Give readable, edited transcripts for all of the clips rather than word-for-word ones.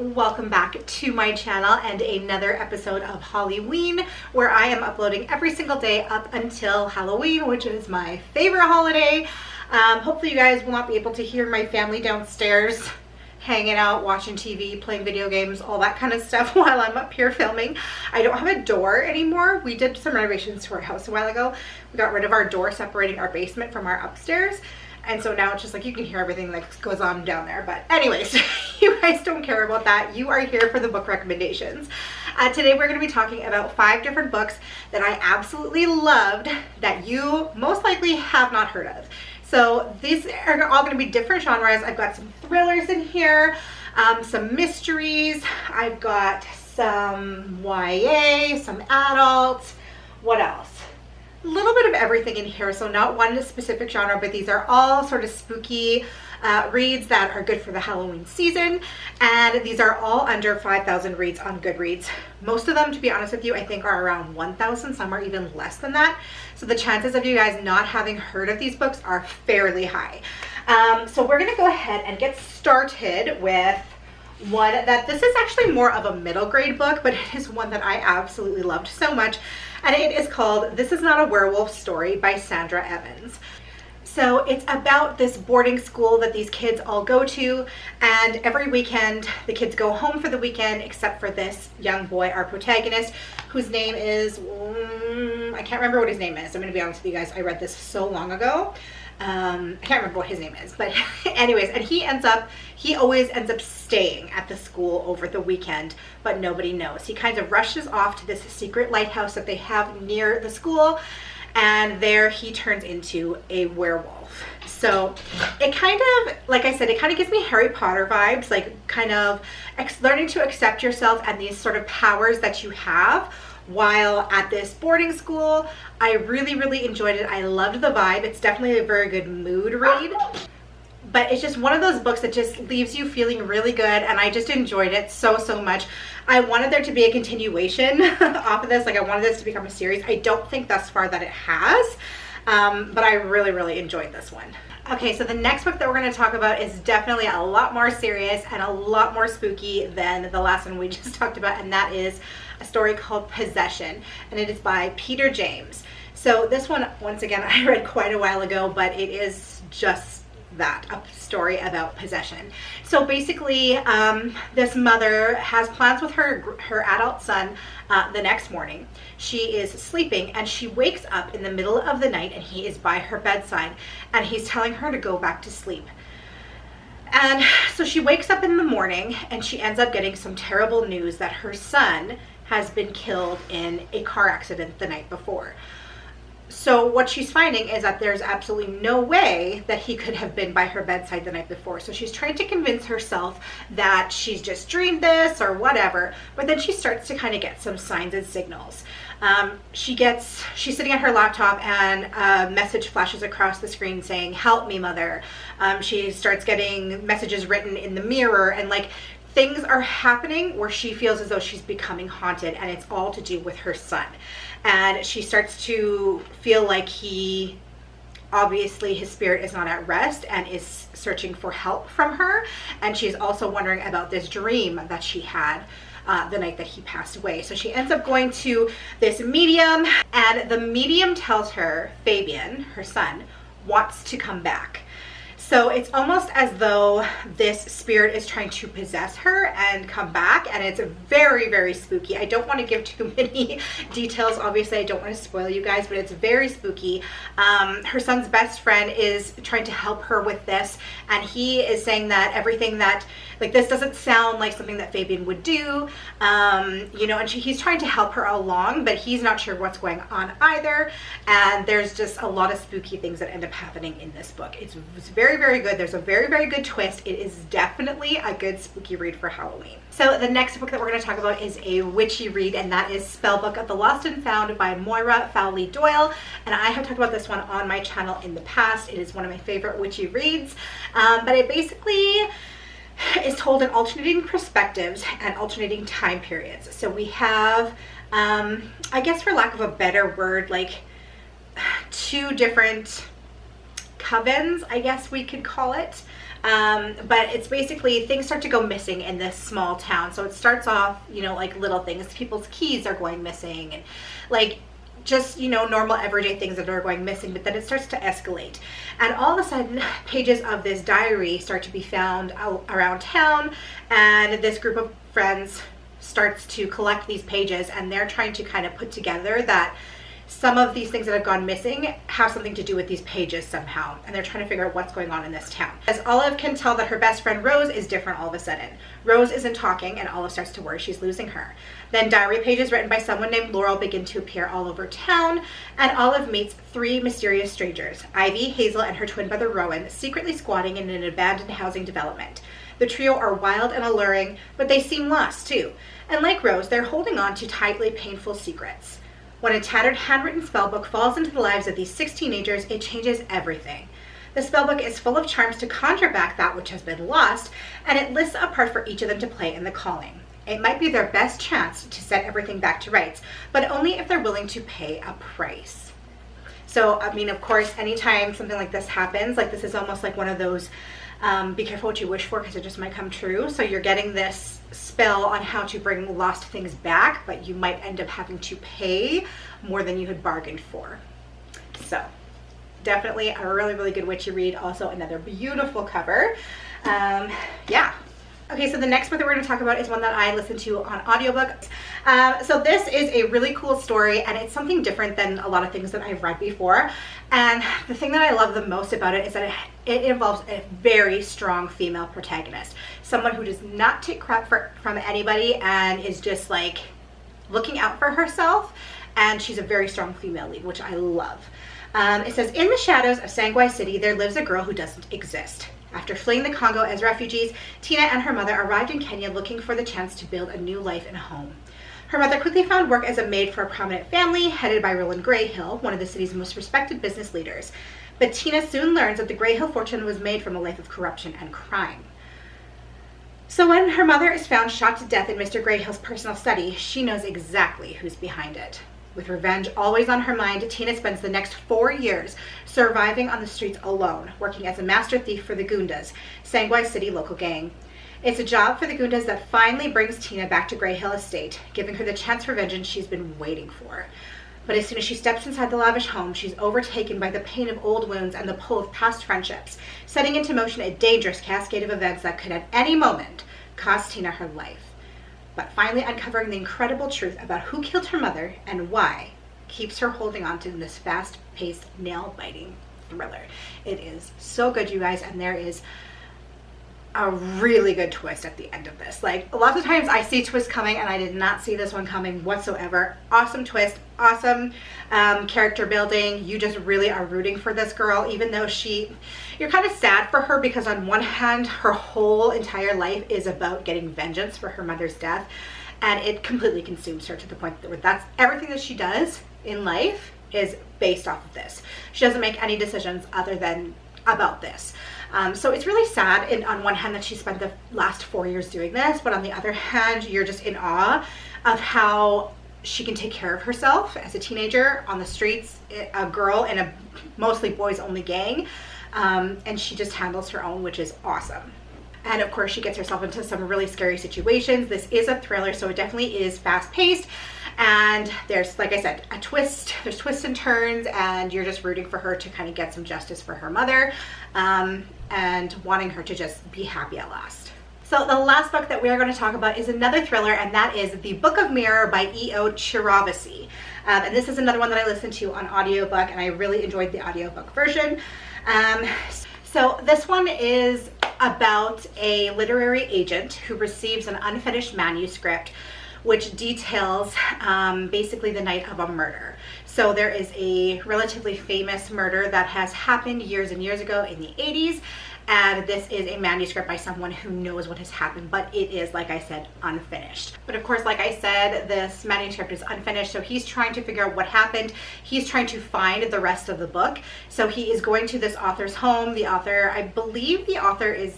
welcome back to my channel and another episode of Halloween, where I am uploading every single day up until Halloween, which is my favorite holiday. Hopefully you guys will not be able to hear my family downstairs hanging out, watching TV, playing video games, all that kind of stuff while I'm up here filming. I don't have a door anymore. We did some renovations to our house a while ago. We got rid of our door separating our basement from our upstairs. And so now it's just like you can hear everything that goes on down there. But anyways, you guys don't care about that. You are here for the book recommendations. Today we're going to be talking about 5 different books that I absolutely loved that you most likely have not heard of. So these are all going to be different genres. I've got some thrillers in here, some mysteries. I've got some YA, some adults. What else? A little bit of everything in here, so not one specific genre, but these are all sort of spooky reads that are good for the Halloween season, and these are all under 5,000 reads on Goodreads. Most of them, to be honest with you, I think are around 1,000. Some are even less than that, so the chances of you guys not having heard of these books are fairly high. So we're gonna go ahead and get started with one that this is actually more of a middle grade book, but it is one that I absolutely loved so much, and it is called This Is Not a Werewolf Story by Sandra Evans. So it's about this boarding school that these kids all go to, and every weekend the kids go home for the weekend except for this young boy, our protagonist, whose name is, I can't remember what his name is. I'm gonna be honest with you guys, I read this so long ago. I can't remember what his name is, but anyways, and he always ends up staying at the school over the weekend, but nobody knows. He kind of rushes off to this secret lighthouse that they have near the school, and there he turns into a werewolf. So it kind of, like I said, it kind of gives me Harry Potter vibes, like kind of learning to accept yourself and these sort of powers that you have while at this boarding school. I really enjoyed it. I loved the vibe. It's definitely a very good mood read, but it's just one of those books that just leaves you feeling really good, and I just enjoyed it so much. I wanted there to be a continuation off of this. Like, I wanted this to become a series. I don't think thus far that it has, but I really enjoyed this one. Okay, so the next book that we're going to talk about is definitely a lot more serious and a lot more spooky than the last one we just talked about, and that is a story called Possession, and it is by Peter James. So this one, once again, I read quite a while ago, but it is just that, a story about possession. So basically, this mother has plans with her adult son the next morning. She is sleeping and she wakes up in the middle of the night, and he is by her bedside and he's telling her to go back to sleep. And so she wakes up in the morning and she ends up getting some terrible news that her son has been killed in a car accident the night before. So what she's finding is that there's absolutely no way that he could have been by her bedside the night before. So she's trying to convince herself that she's just dreamed this or whatever, but then she starts to kind of get some signs and signals. She's sitting at her laptop and a message flashes across the screen saying, "Help me, mother." She starts getting messages written in the mirror, and like things are happening where she feels as though she's becoming haunted, and it's all to do with her son. And she starts to feel like obviously his spirit is not at rest and is searching for help from her. And she's also wondering about this dream that she had the night that he passed away. So she ends up going to this medium, and the medium tells her Fabian, her son, wants to come back. So it's almost as though this spirit is trying to possess her and come back, and it's very spooky. I don't want to give too many details. Obviously, I don't want to spoil you guys, but it's very spooky. Her son's best friend is trying to help her with this, and he is saying that everything that, like, this doesn't sound like something that Fabian would do, you know, and he's trying to help her along, but he's not sure what's going on either, and there's just a lot of spooky things that end up happening in this book. It's very good. There's a very good twist. It is definitely a good spooky read for Halloween. So the next book that we're going to talk about is a witchy read, and that is Spellbook of the Lost and Found by Moira Fowley Doyle, and I have talked about this one on my channel in the past. It is one of my favorite witchy reads, but it basically is told in alternating perspectives and alternating time periods. So we have, I guess for lack of a better word, like 2 different covens, I guess we could call it. But it's basically things start to go missing in this small town. So it starts off, you know, like little things. People's keys are going missing, and like just, you know, normal everyday things that are going missing. But then it starts to escalate, and all of a sudden pages of this diary start to be found around town, and this group of friends starts to collect these pages, and they're trying to kind of put together that some of these things that have gone missing have something to do with these pages somehow, and they're trying to figure out what's going on in this town. As Olive can tell that her best friend Rose is different all of a sudden. Rose isn't talking, and Olive starts to worry she's losing her. Then diary pages written by someone named Laurel begin to appear all over town, and Olive meets 3 mysterious strangers, Ivy, Hazel, and her twin brother Rowan, secretly squatting in an abandoned housing development. The trio are wild and alluring, but they seem lost too. And like Rose, they're holding on to tightly painful secrets. When a tattered handwritten spellbook falls into the lives of these 6 teenagers, it changes everything. The spellbook is full of charms to conjure back that which has been lost, and it lists a part for each of them to play in the calling. It might be their best chance to set everything back to rights, but only if they're willing to pay a price. So, I mean, of course, anytime something like this happens, like this is almost like one of those be careful what you wish for, because it just might come true. So you're getting this spell on how to bring lost things back, but you might end up having to pay more than you had bargained for. So definitely a really, really good witchy read. Also another beautiful cover. Yeah. Okay, so the next book that we're going to talk about is one that I listened to on audiobook. So this is a really cool story, and it's something different than a lot of things that I've read before. And the thing that I love the most about it is that it involves a very strong female protagonist. Someone who does not take crap from anybody and is just like looking out for herself. And she's a very strong female lead, which I love. It says, in the shadows of Sangwai City, there lives a girl who doesn't exist. After fleeing the Congo as refugees, Tina and her mother arrived in Kenya looking for the chance to build a new life and home. Her mother quickly found work as a maid for a prominent family headed by Roland Grayhill, one of the city's most respected business leaders. But Tina soon learns that the Grayhill fortune was made from a life of corruption and crime. So when her mother is found shot to death in Mr. Grayhill's personal study, she knows exactly who's behind it. With revenge always on her mind, Tina spends the next 4 years surviving on the streets alone, working as a master thief for the Goondas, Sangwai City local gang. It's a job for the Goondas that finally brings Tina back to Grayhill Estate, giving her the chance for vengeance she's been waiting for. But as soon as she steps inside the lavish home, she's overtaken by the pain of old wounds and the pull of past friendships, setting into motion a dangerous cascade of events that could at any moment cost Tina her life. But finally uncovering the incredible truth about who killed her mother and why keeps her holding on to this fast-paced, nail-biting thriller. It is so good, you guys, and there is a really good twist at the end of this. Like, a lot of times I see twists coming, and I did not see this one coming whatsoever. Awesome twist, awesome character building. You just really are rooting for this girl, even though you're kind of sad for her, because on one hand, her whole entire life is about getting vengeance for her mother's death, and it completely consumes her to the point that that's everything that she does in life is based off of this. She doesn't make any decisions other than about this. So it's really sad on one hand that she spent the last 4 years doing this, but on the other hand, you're just in awe of how she can take care of herself as a teenager on the streets, a girl in a mostly boys only gang, and she just handles her own, which is awesome. And of course she gets herself into some really scary situations. This is a thriller, so it definitely is fast paced. And there's, like I said, there's twists and turns, and you're just rooting for her to kind of get some justice for her mother, and wanting her to just be happy at last. So the last book that we are going to talk about is another thriller, and that is The Book of Mirror by E.O. Chiravasi. And this is another one that I listened to on audiobook, and I really enjoyed the audiobook version. So this one is about a literary agent who receives an unfinished manuscript which details basically the night of a murder. So there is a relatively famous murder that has happened years and years ago in the 80s, and this is a manuscript by someone who knows what has happened, but it is, like I said, unfinished. But of course, like I said, this manuscript is unfinished, so he's trying to figure out what happened. He's trying to find the rest of the book. So he is going to this author's home. The author, I believe the author is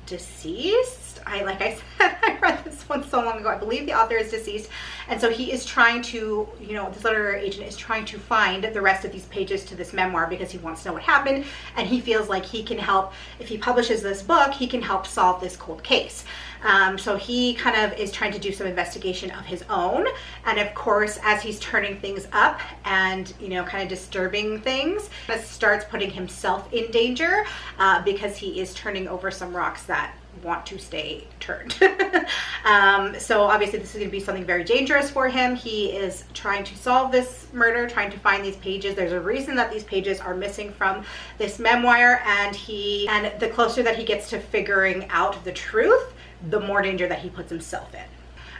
deceased. like I said, I read this one so long ago. I believe the author is deceased. And so he is trying to, you know, this literary agent is trying to find the rest of these pages to this memoir because he wants to know what happened. And he feels like he can help, if he publishes this book, he can help solve this cold case. So he kind of is trying to do some investigation of his own. And of course, as he's turning things up and, you know, kind of disturbing things, it starts putting himself in danger because he is turning over some rocks that want to stay turned. So obviously this is going to be something very dangerous for him. He is trying to solve this murder, trying to find these pages. There's a reason that these pages are missing from this memoir, and the closer that he gets to figuring out the truth, the more danger that he puts himself in.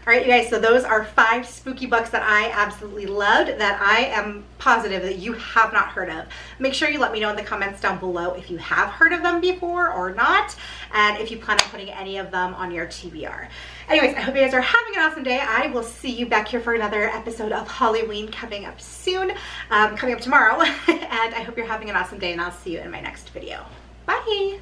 All right, you guys, so those are 5 spooky books that I absolutely loved that I am positive that you have not heard of. Make sure you let me know in the comments down below if you have heard of them before or not, and if you plan on putting any of them on your TBR. Anyways, I hope you guys are having an awesome day. I will see you back here for another episode of Halloween coming up soon, coming up tomorrow, and I hope you're having an awesome day, and I'll see you in my next video. Bye!